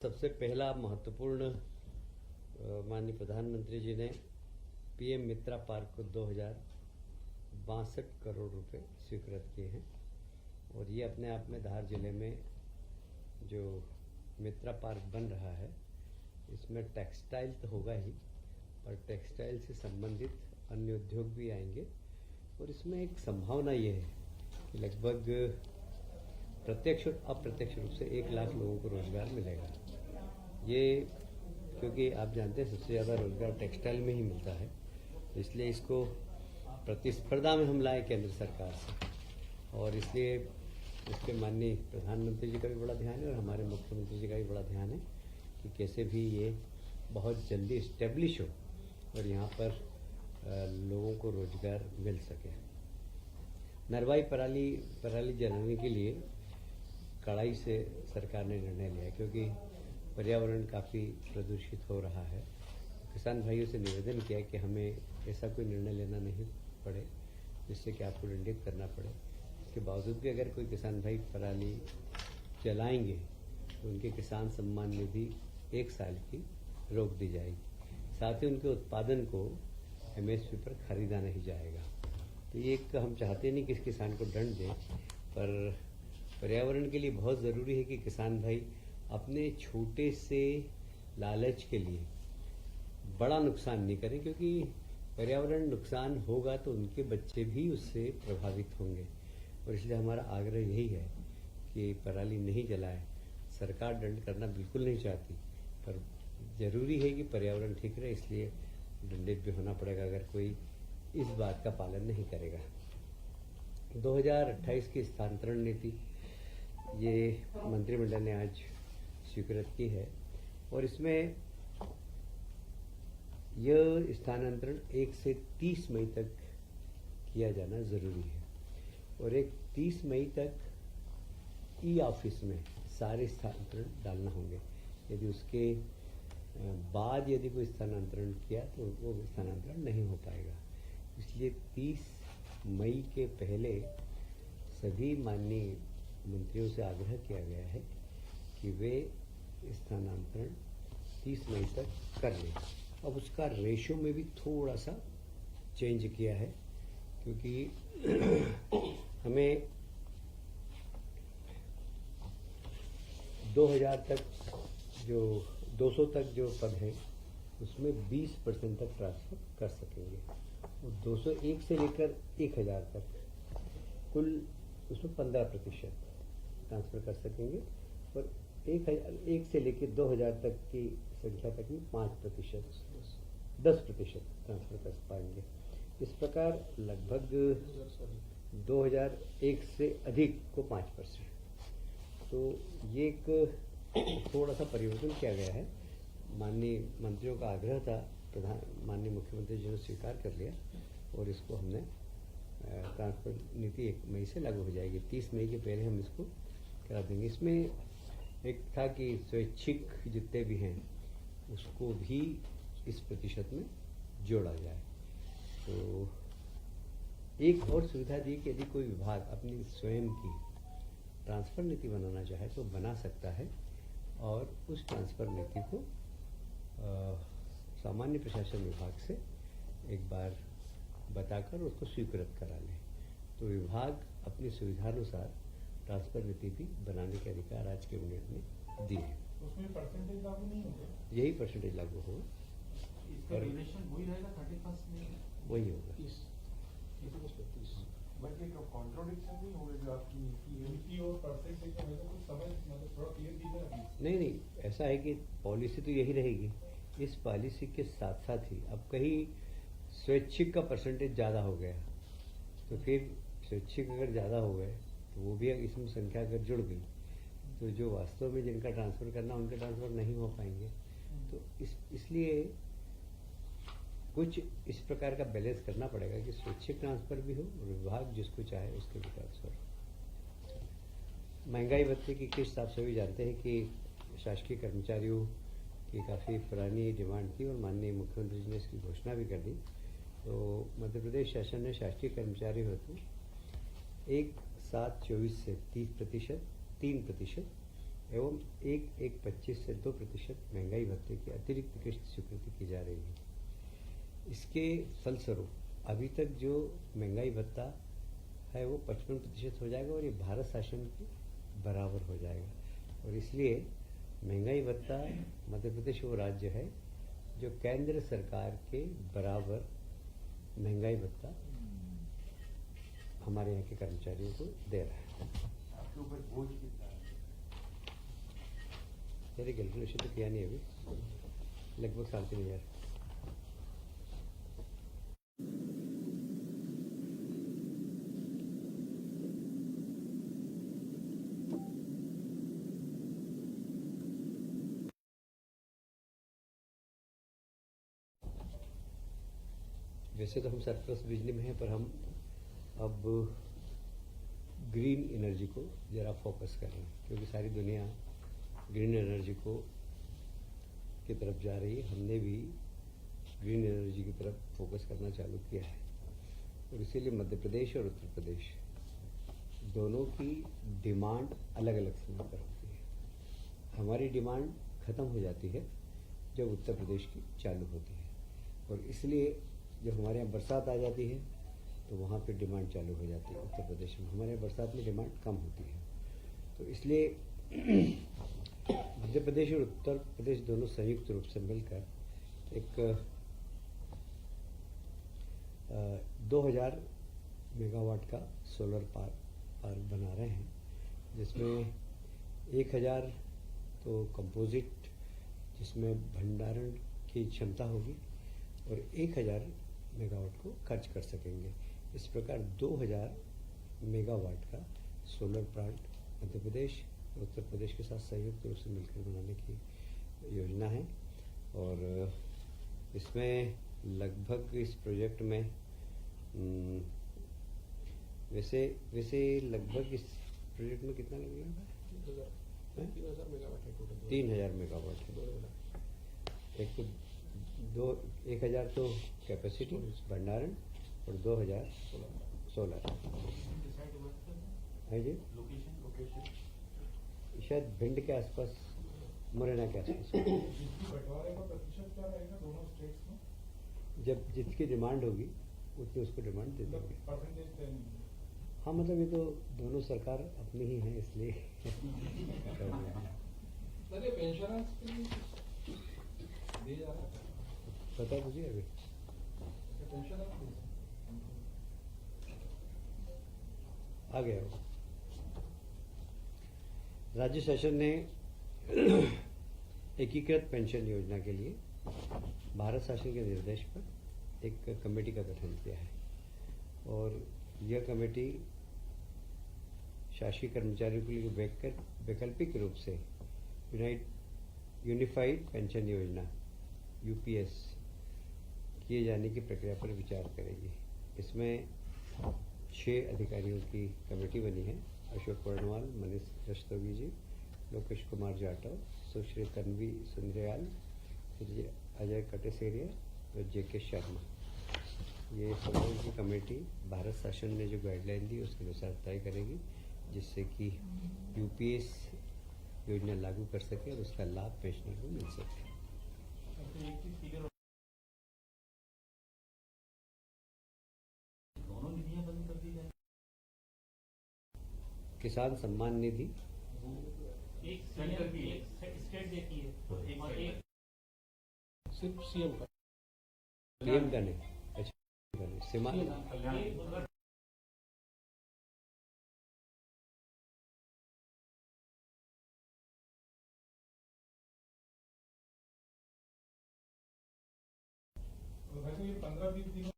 सबसे पहला महत्वपूर्ण माननीय प्रधानमंत्री जी ने पीएम मित्रा पार्क को 2062 करोड़ रुपए स्वीकृत किए हैं और ये अपने आप में धार जिले में जो मित्रा पार्क बन रहा है इसमें टेक्सटाइल तो होगा ही और टेक्सटाइल से संबंधित अन्य उद्योग भी आएंगे और इसमें एक संभावना ये है कि लगभग प्रत्यक्ष और अप्रत्यक्ष रूप से 1 लाख लोगों को रोजगार मिलेगा। ये क्योंकि आप जानते हैं सबसे ज़्यादा रोजगार टेक्सटाइल में ही मिलता है, इसलिए इसको प्रतिस्पर्धा में हम लाए केंद्र सरकार से और इसलिए इसके माननीय प्रधानमंत्री जी का भी बड़ा ध्यान है और हमारे मुख्यमंत्री जी का भी बड़ा ध्यान है कि कैसे भी ये बहुत जल्दी इस्टेब्लिश हो और यहाँ पर लोगों को रोजगार मिल सके। नरवाई पराली जलाने के लिए कड़ाई से सरकार ने निर्णय लिया क्योंकि पर्यावरण काफ़ी प्रदूषित हो रहा है। किसान भाइयों से निवेदन किया कि हमें ऐसा कोई निर्णय लेना नहीं पड़े जिससे कि आपको दंडित करना पड़े। इसके बावजूद भी अगर कोई किसान भाई पराली जलाएंगे तो उनके किसान सम्मान निधि 1 साल की रोक दी जाएगी। साथ ही उनके उत्पादन को MSP पर खरीदा नहीं जाएगा। तो ये एक हम चाहते नहीं कि इस किसान को दंड दें, पर पर्यावरण के लिए बहुत ज़रूरी है कि किसान भाई अपने छोटे से लालच के लिए बड़ा नुकसान नहीं करें, क्योंकि पर्यावरण नुकसान होगा तो उनके बच्चे भी उससे प्रभावित होंगे। और इसलिए हमारा आग्रह यही है कि पराली नहीं जलाए। सरकार दंड करना बिल्कुल नहीं चाहती, पर ज़रूरी है कि पर्यावरण ठीक रहे, इसलिए दंडित भी होना पड़ेगा अगर कोई इस बात का पालन नहीं करेगा। 2028 की स्थानांतरण नीति ये मंत्रिमंडल ने आज स्वीकृत की है और इसमें यह स्थानांतरण 1 से 30 मई तक किया जाना ज़रूरी है और 30 मई तक ऑफिस में सारे स्थानांतरण डालना होंगे। यदि उसके बाद यदि कोई स्थानांतरण किया तो वो स्थानांतरण नहीं हो पाएगा। इसलिए 30 मई के पहले सभी माननीय मंत्रियों से आग्रह किया गया है कि वे स्थानांतरण 30 मई तक कर लें। अब उसका रेशो में भी थोड़ा सा चेंज किया है क्योंकि हमें 2000 तक जो 200 तक जो पद हैं उसमें 20% तक ट्रांसफ़र कर सकेंगे और 201 से लेकर 1000 तक कुल उसमें 15% ट्रांसफ़र कर सकेंगे और 1 से लेकर 2000 तक की संख्या तक में 10% ट्रांसफ़र कर पाएंगे। इस प्रकार लगभग 2001 से अधिक को 5%। तो ये एक थोड़ा सा परिवर्तन किया गया है। माननीय मंत्रियों का आग्रह था, माननीय मुख्यमंत्री जी ने स्वीकार कर लिया और इसको हमने ट्रांसफर नीति 1 मई से लागू हो जाएगी। 30 मई के पहले हम इसको करा देंगे। इसमें एक था कि स्वैच्छिक जितने भी हैं उसको भी इस प्रतिशत में जोड़ा जाए। तो एक और सुविधा दी कि यदि कोई विभाग अपनी स्वयं की ट्रांसफ़र नीति बनाना चाहे तो बना सकता है और उस ट्रांसफ़र नीति को सामान्य प्रशासन विभाग से एक बार बताकर उसको स्वीकृत करा लें। तो विभाग अपनी सुविधानुसार ट्रांसफ़र नीति भी बनाने के अधिकार आज कैबिनेट ने दिए हैं। उसमें परसेंटेज लागू नहीं होगा? यही परसेंटेज लागू होगा। इसका ड्यूरेशन वही रहेगा 31 में? वही होगा। बल्कि कॉन्ट्रोडिक्शन नहीं होगा जो आपकी नीति और परसेंटेज का मतलब कुछ समझ मतलब थोड़ा क्लियर कीजिए। नहीं, ऐसा है कि पॉलिसी तो यही रहेगी। इस पॉलिसी के साथ साथ ही अब कहीं स्वैच्छिक का परसेंटेज ज़्यादा हो गया तो फिर स्वैच्छिक अगर ज़्यादा हो गए तो वो भी इसमें संख्या अगर जुड़ गई तो जो वास्तव में जिनका ट्रांसफ़र करना उनके ट्रांसफ़र नहीं हो पाएंगे। तो इसलिए कुछ इस प्रकार का बैलेंस करना पड़ेगा कि स्वैच्छिक ट्रांसफ़र भी हो और विभाग जिसको चाहे उसके भी ट्रांसफ़र हो। महंगाई भत्ते की किस्त आप सभी जानते हैं कि शासकीय कर्मचारियों की काफ़ी पुरानी डिमांड थी और माननीय मुख्यमंत्री जी ने इसकी घोषणा भी कर दी। तो मध्य प्रदेश शासन ने शासकीय कर्मचारी हेतु 1/7/24 से 3% एवं 1.25 से 2% महंगाई भत्ते की अतिरिक्त किस्त स्वीकृति की जा रही है। इसके फलस्वरूप अभी तक जो महंगाई भत्ता है वो 55% हो जाएगा और ये भारत शासन के बराबर हो जाएगा। और इसलिए महंगाई भत्ता मध्य प्रदेश वो राज्य है जो केंद्र सरकार के बराबर महंगाई भत्ता हमारे यहाँ के कर्मचारियों को दे रहा है। आपके ऊपर बोझ कितना है? मेरे कैलकुलेशन तो किया नहीं अभी, लगभग 3,500। वैसे तो हम सरप्लस बिजली में हैं, पर हम अब ग्रीन एनर्जी को ज़रा फोकस कर रहे हैं, क्योंकि सारी दुनिया ग्रीन एनर्जी को की तरफ जा रही है। हमने भी ग्रीन एनर्जी की तरफ फोकस करना चालू किया है और इसीलिए मध्य प्रदेश और उत्तर प्रदेश दोनों की डिमांड अलग अलग समय पर होती है। हमारी डिमांड ख़त्म हो जाती है जब उत्तर प्रदेश की चालू होती है, और इसलिए जब हमारे यहाँ बरसात आ जाती है तो वहाँ पे डिमांड चालू हो जाती है उत्तर प्रदेश में। हमारे यहाँ बरसात में डिमांड कम होती है, तो इसलिए मध्य प्रदेश और उत्तर प्रदेश दोनों संयुक्त रूप से मिलकर एक 2000 मेगावाट का सोलर पार्क बना रहे हैं, जिसमें 1000 तो कंपोजिट जिसमें भंडारण की क्षमता होगी और 1000 मेगावाट को खर्च कर सकेंगे। इस प्रकार 2000 मेगावाट का सोलर प्लांट मध्य प्रदेश उत्तर प्रदेश के साथ संयुक्त रूप से मिलकर बनाने की योजना है। और इसमें लगभग इस प्रोजेक्ट में वैसे लगभग इस प्रोजेक्ट में कितना लगेगा? 3000 मेगावाट है टोटल। 3000 मेगावाट है। एक तो 1000 तो कैपेसिटी भंडारण और 2000 सोलर है जी। लोकेशन शायद भिंड के आसपास, मुरैना के आसपास। बंटवारे का प्रतिशत क्या रहेगा दोनों स्टेट्स में? जब जिसकी डिमांड होगी उतनी उसको डिमांड दे देंगे। परसेंटेज तय नहीं है। हाँ, मतलब ये तो दोनों सरकार अपनी ही है, इसलिए अरे पेंशनर्स के लिए दिया जा रहा है। पता है मुझे अभी पेंशनर्स आ गया वो। राज्य शासन ने एकीकृत पेंशन योजना के लिए भारत शासन के निर्देश पर एक कमेटी का गठन किया है, और यह कमेटी शासकीय कर्मचारियों के लिए वैकल्पिक रूप से यूनिफाइड पेंशन योजना यूपीएस किए जाने की प्रक्रिया पर विचार करेगी। इसमें 6 अधिकारियों की कमेटी बनी है। अशोक वर्णवाल, मनीष रस्तोगी जी, लोकेश कुमार जाटव, सुश्री तन्वी सुंदरयाल, अजय कटेसेरिया और जेके शर्मा। ये सबों की कमेटी भारत शासन ने जो गाइडलाइन दी उसके अनुसार तय करेगी, जिससे कि यूपीएस योजना लागू कर सके और उसका लाभ पेंशनर को मिल सके। दोनों निधियां बंद कर दी जाए। किसान सम्मान निधि एक सेंटर की एक स्टेट देती है और एक सिर्फ सीएम का। पीएम का नहीं, अच्छा नहीं, सीमा वैसे ये 15-20 दिनों